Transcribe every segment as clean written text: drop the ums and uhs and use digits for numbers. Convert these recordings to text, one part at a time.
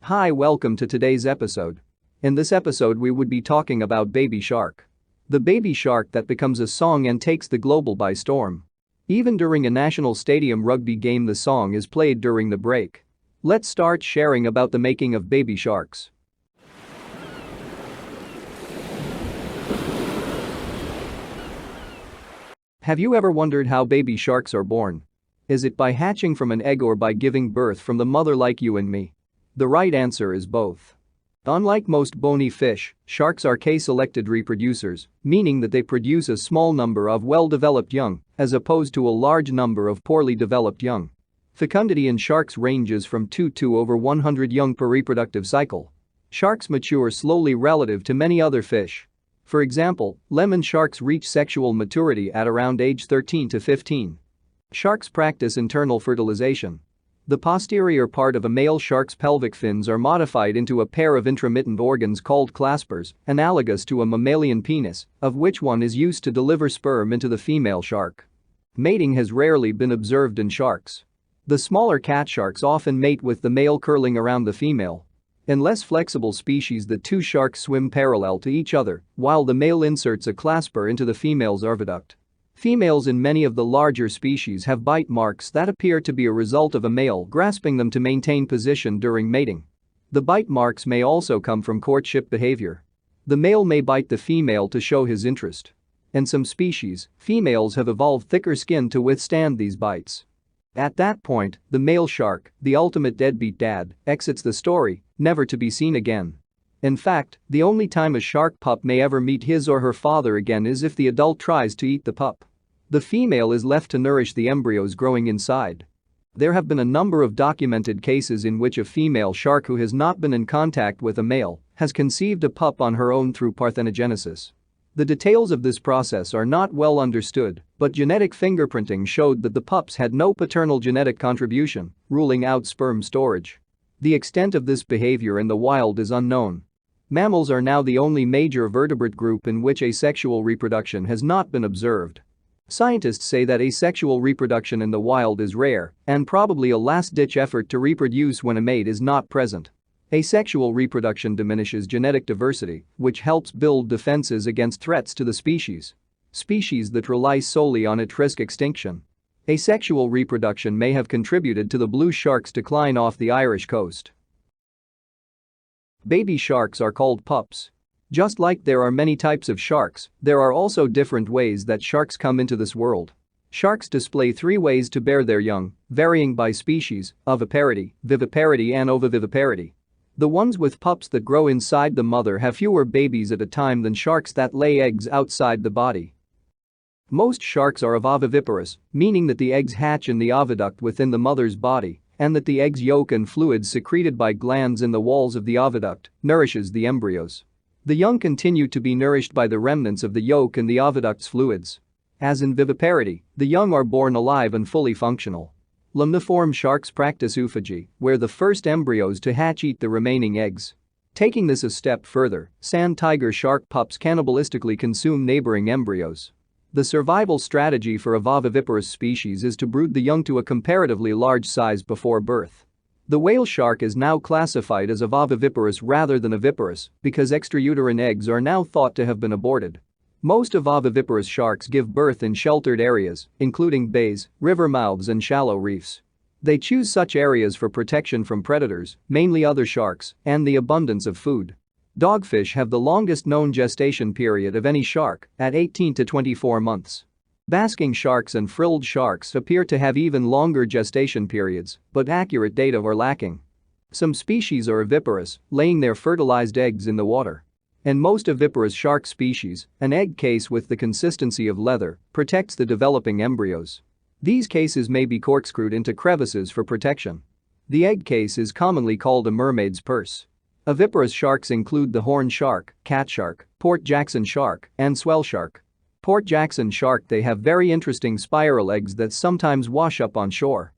Hi, welcome to today's episode. In this episode we would be talking about baby shark. The baby shark that becomes a song and takes the global by storm. Even during a national stadium rugby game the song is played during the break. Let's start sharing about the making of baby sharks. Have you ever wondered how baby sharks are born? Is it by hatching from an egg or by giving birth from the mother like you and me? The right answer is both. Unlike most bony fish, sharks are K-selected reproducers, meaning that they produce a small number of well-developed young, as opposed to a large number of poorly developed young. Fecundity in sharks ranges from 2 to over 100 young per reproductive cycle. Sharks mature slowly relative to many other fish. For example, lemon sharks reach sexual maturity at around age 13 to 15. Sharks practice internal fertilization. The posterior part of a male shark's pelvic fins are modified into a pair of intromittent organs called claspers, analogous to a mammalian penis, of which one is used to deliver sperm into the female shark. Mating has rarely been observed in sharks. The smaller cat sharks often mate with the male curling around the female. In less flexible species the two sharks swim parallel to each other, while the male inserts a clasper into the female's oviduct. Females in many of the larger species have bite marks that appear to be a result of a male grasping them to maintain position during mating. The bite marks may also come from courtship behavior. The male may bite the female to show his interest. In some species, females have evolved thicker skin to withstand these bites. At that point, the male shark, the ultimate deadbeat dad, exits the story, never to be seen again. In fact, the only time a shark pup may ever meet his or her father again is if the adult tries to eat the pup. The female is left to nourish the embryos growing inside. There have been a number of documented cases in which a female shark who has not been in contact with a male has conceived a pup on her own through parthenogenesis. The details of this process are not well understood, but genetic fingerprinting showed that the pups had no paternal genetic contribution, ruling out sperm storage. The extent of this behavior in the wild is unknown. Mammals are now the only major vertebrate group in which asexual reproduction has not been observed. Scientists say that asexual reproduction in the wild is rare and probably a last-ditch effort to reproduce when a mate is not present. Asexual reproduction diminishes genetic diversity, which helps build defenses against threats to the species. Species that rely solely on it risk extinction. Asexual reproduction may have contributed to the blue shark's decline off the Irish coast. Baby sharks are called pups. Just like there are many types of sharks, there are also different ways that sharks come into this world. Sharks display 3 ways to bear their young, varying by species: oviparity, viviparity and ovoviviparity. The ones with pups that grow inside the mother have fewer babies at a time than sharks that lay eggs outside the body. Most sharks are ovoviviparous, meaning that the eggs hatch in the oviduct within the mother's body, and that the egg's yolk and fluids secreted by glands in the walls of the oviduct nourishes the embryos. The young continue to be nourished by the remnants of the yolk and the oviduct's fluids. As in viviparity, the young are born alive and fully functional. Lemniform sharks practice oophagy, where the first embryos to hatch eat the remaining eggs. Taking this a step further, sand tiger shark pups cannibalistically consume neighboring embryos. The survival strategy for ovoviviparous species is to brood the young to a comparatively large size before birth. The whale shark is now classified as ovoviviparous rather than oviparous because extrauterine eggs are now thought to have been aborted. Most ovoviviparous sharks give birth in sheltered areas, including bays, river mouths and shallow reefs. They choose such areas for protection from predators, mainly other sharks, and the abundance of food. Dogfish have the longest known gestation period of any shark, at 18 to 24 months. Basking sharks and frilled sharks appear to have even longer gestation periods, but accurate data are lacking. Some species are oviparous, laying their fertilized eggs in the water. In most oviparous shark species, an egg case with the consistency of leather protects the developing embryos. These cases may be corkscrewed into crevices for protection. The egg case is commonly called a mermaid's purse. Oviparous sharks include the horn shark, cat shark, Port Jackson shark, and swell shark. Port Jackson shark, they have very interesting spiral eggs that sometimes wash up on shore.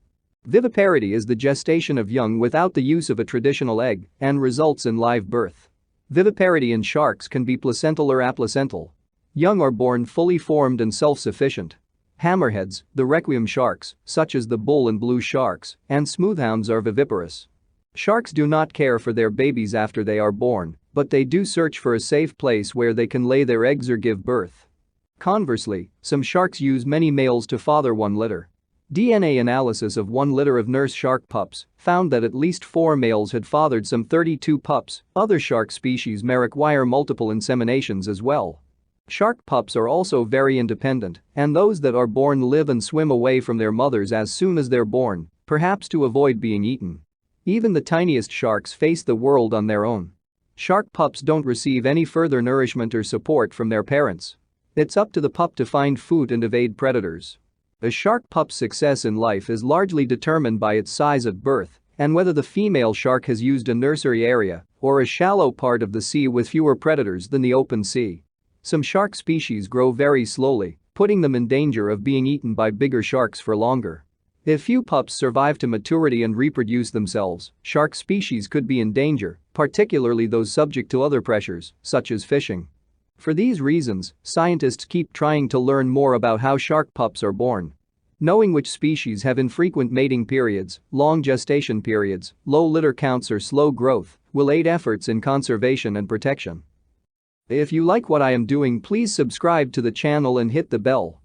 Viviparity is the gestation of young without the use of a traditional egg and results in live birth. Viviparity in sharks can be placental or aplacental. Young are born fully formed and self-sufficient. Hammerheads, the requiem sharks, such as the bull and blue sharks, and smoothhounds are viviparous. Sharks do not care for their babies after they are born, but they do search for a safe place where they can lay their eggs or give birth. Conversely, some sharks use many males to father one litter. DNA analysis of one litter of nurse shark pups found that at least 4 males had fathered some 32 pups. Other shark species may require multiple inseminations as well. Shark pups are also very independent, and those that are born live and swim away from their mothers as soon as they're born, perhaps to avoid being eaten. Even the tiniest sharks face the world on their own. Shark pups don't receive any further nourishment or support from their parents. It's up to the pup to find food and evade predators. A shark pup's success in life is largely determined by its size at birth and whether the female shark has used a nursery area or a shallow part of the sea with fewer predators than the open sea. Some shark species grow very slowly, putting them in danger of being eaten by bigger sharks for longer. If few pups survive to maturity and reproduce themselves, shark species could be in danger, particularly those subject to other pressures, such as fishing. For these reasons, scientists keep trying to learn more about how shark pups are born. Knowing which species have infrequent mating periods, long gestation periods, low litter counts or slow growth will aid efforts in conservation and protection. If you like what I am doing, please subscribe to the channel and hit the bell